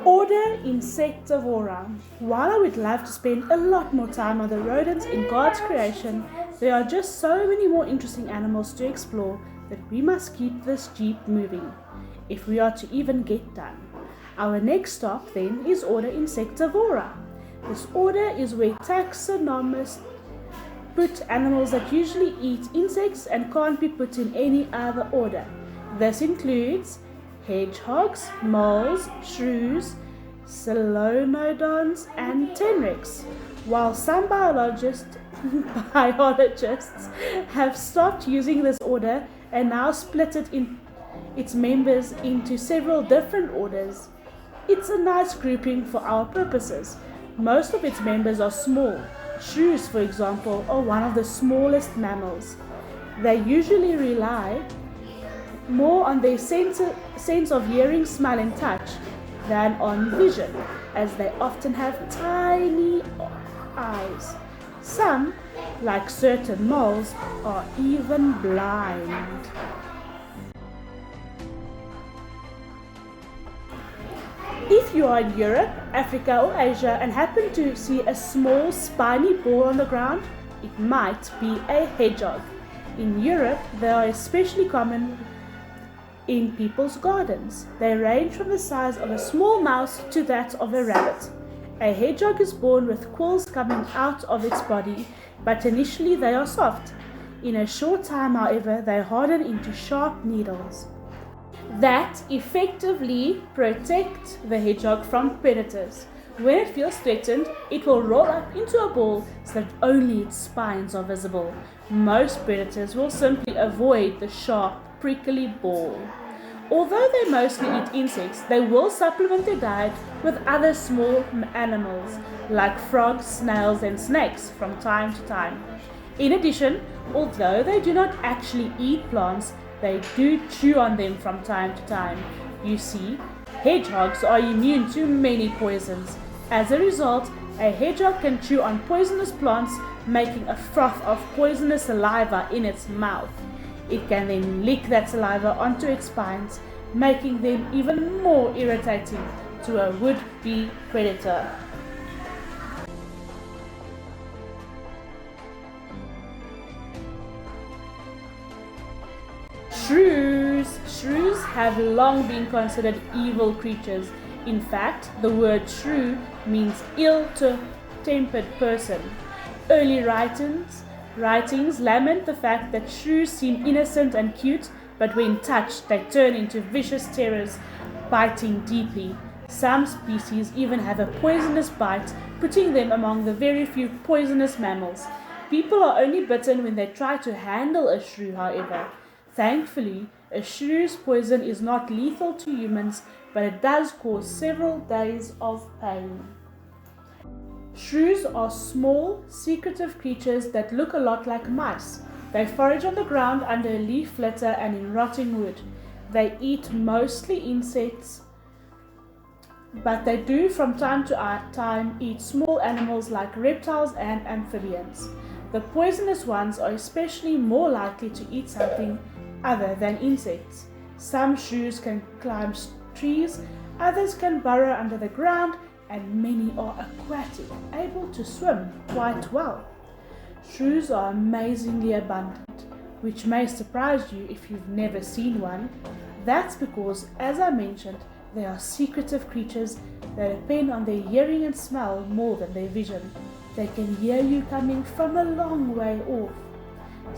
Order Insectivora. While I would love to spend a lot more time on the rodents in God's creation, there are just so many more interesting animals to explore that we must keep this jeep moving, if we are to even get done. Our next stop then is Order Insectivora. This order is where taxonomists put animals that usually eat insects and can't be put in any other order. This includes hedgehogs, moles, shrews, solenodons, and tenrecs. While some biologists have stopped using this order and now split its members into several different orders, it's a nice grouping for our purposes. Most of its members are small. Shrews, for example, are one of the smallest mammals. They usually rely more on their sense of hearing, smell and touch than on vision, as they often have tiny eyes. Some, like certain moles, are even blind. If you are in Europe, Africa or Asia and happen to see a small spiny ball on the ground, it might be a hedgehog. In Europe, they are especially common in people's gardens. They range from the size of a small mouse to that of a rabbit. A hedgehog is born with quills coming out of its body, but initially they are soft. In a short time, however, they harden into sharp needles that effectively protect the hedgehog from predators. When it feels threatened, it will roll up into a ball so that only its spines are visible. Most predators will simply avoid the sharp, prickly ball. Although they mostly eat insects, they will supplement their diet with other small animals like frogs, snails and snakes from time to time. In addition, although they do not actually eat plants, they do chew on them from time to time. You see, hedgehogs are immune to many poisons. As a result, a hedgehog can chew on poisonous plants, making a froth of poisonous saliva in its mouth. It can then lick that saliva onto its spines, making them even more irritating to a would-be predator. Shrews have long been considered evil creatures. In fact, the word shrew means ill-tempered person. Early writings lament the fact that shrews seem innocent and cute, but when touched, they turn into vicious terrors, biting deeply. Some species even have a poisonous bite, putting them among the very few poisonous mammals. People are only bitten when they try to handle a shrew, however. Thankfully, a shrew's poison is not lethal to humans, but it does cause several days of pain. Shrews are small, secretive creatures that look a lot like mice. They forage on the ground under a leaf litter and in rotting wood. They eat mostly insects, but they do from time to time eat small animals like reptiles and amphibians. The poisonous ones are especially more likely to eat something other than insects. Some shrews can climb trees, others can burrow under the ground, and many are aquatic, able to swim quite well. Shrews are amazingly abundant, which may surprise you if you've never seen one. That's because, as I mentioned, they are secretive creatures that depend on their hearing and smell more than their vision. They can hear you coming from a long way off.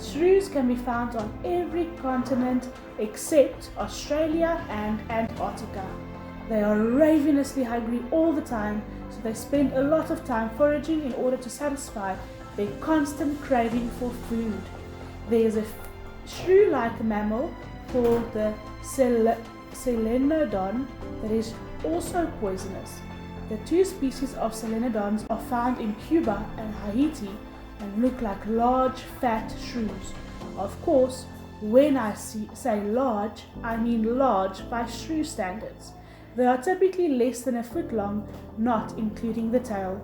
Shrews can be found on every continent except Australia and Antarctica. They are ravenously hungry all the time, so they spend a lot of time foraging in order to satisfy their constant craving for food. There is a shrew-like mammal called the solenodon that is also poisonous. The two species of solenodons are found in Cuba and Haiti and look like large, fat shrews. Of course, when I say large, I mean large by shrew standards. They are typically less than a foot long, not including the tail.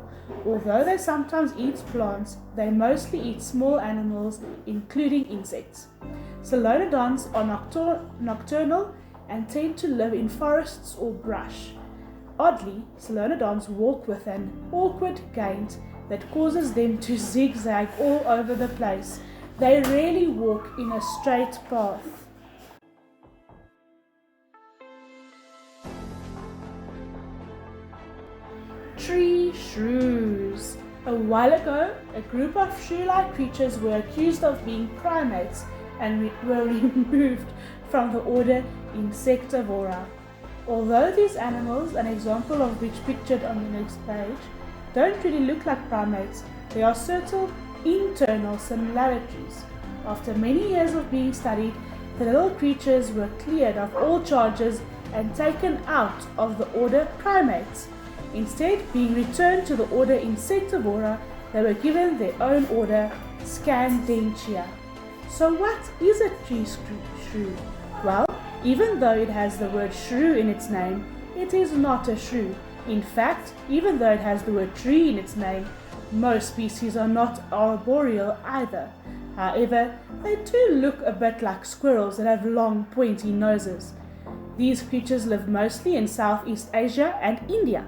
Although they sometimes eat plants, they mostly eat small animals, including insects. Solenodons are nocturnal and tend to live in forests or brush. Oddly, Solenodons walk with an awkward gait that causes them to zigzag all over the place. They rarely walk in a straight path. Treehrews. A while ago, a group of shrew-like creatures were accused of being primates and were removed from the order Insectivora. Although these animals, an example of which pictured on the next page, don't really look like primates, there are certain internal similarities. After many years of being studied, the little creatures were cleared of all charges and taken out of the order primates. Instead, being returned to the order Insectivora, they were given their own order, Scandentia. So what is a tree shrew? Well, even though it has the word shrew in its name, it is not a shrew. In fact, even though it has the word tree in its name, most species are not arboreal either. However, they do look a bit like squirrels that have long, pointy noses. These creatures live mostly in Southeast Asia and India.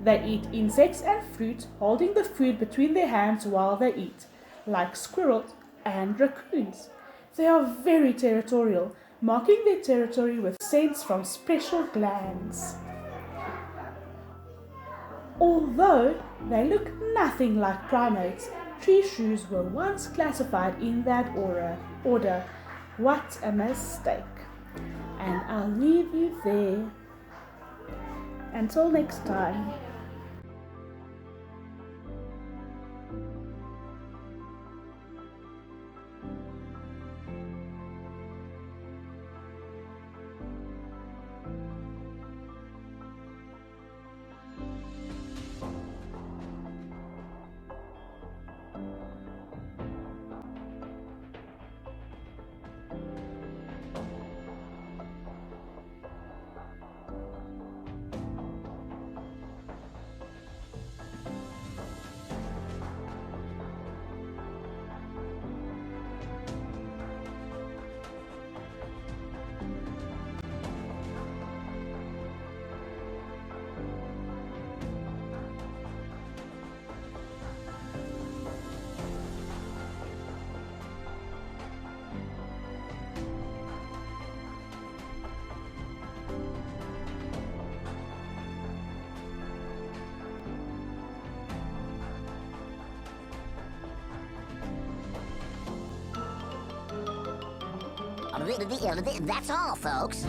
They eat insects and fruit, holding the food between their hands while they eat, like squirrels and raccoons. They are very territorial, marking their territory with scents from special glands. Although they look nothing like primates, tree shrews were once classified in that order. What a mistake. And I'll leave you there. Until next time. That's all, folks.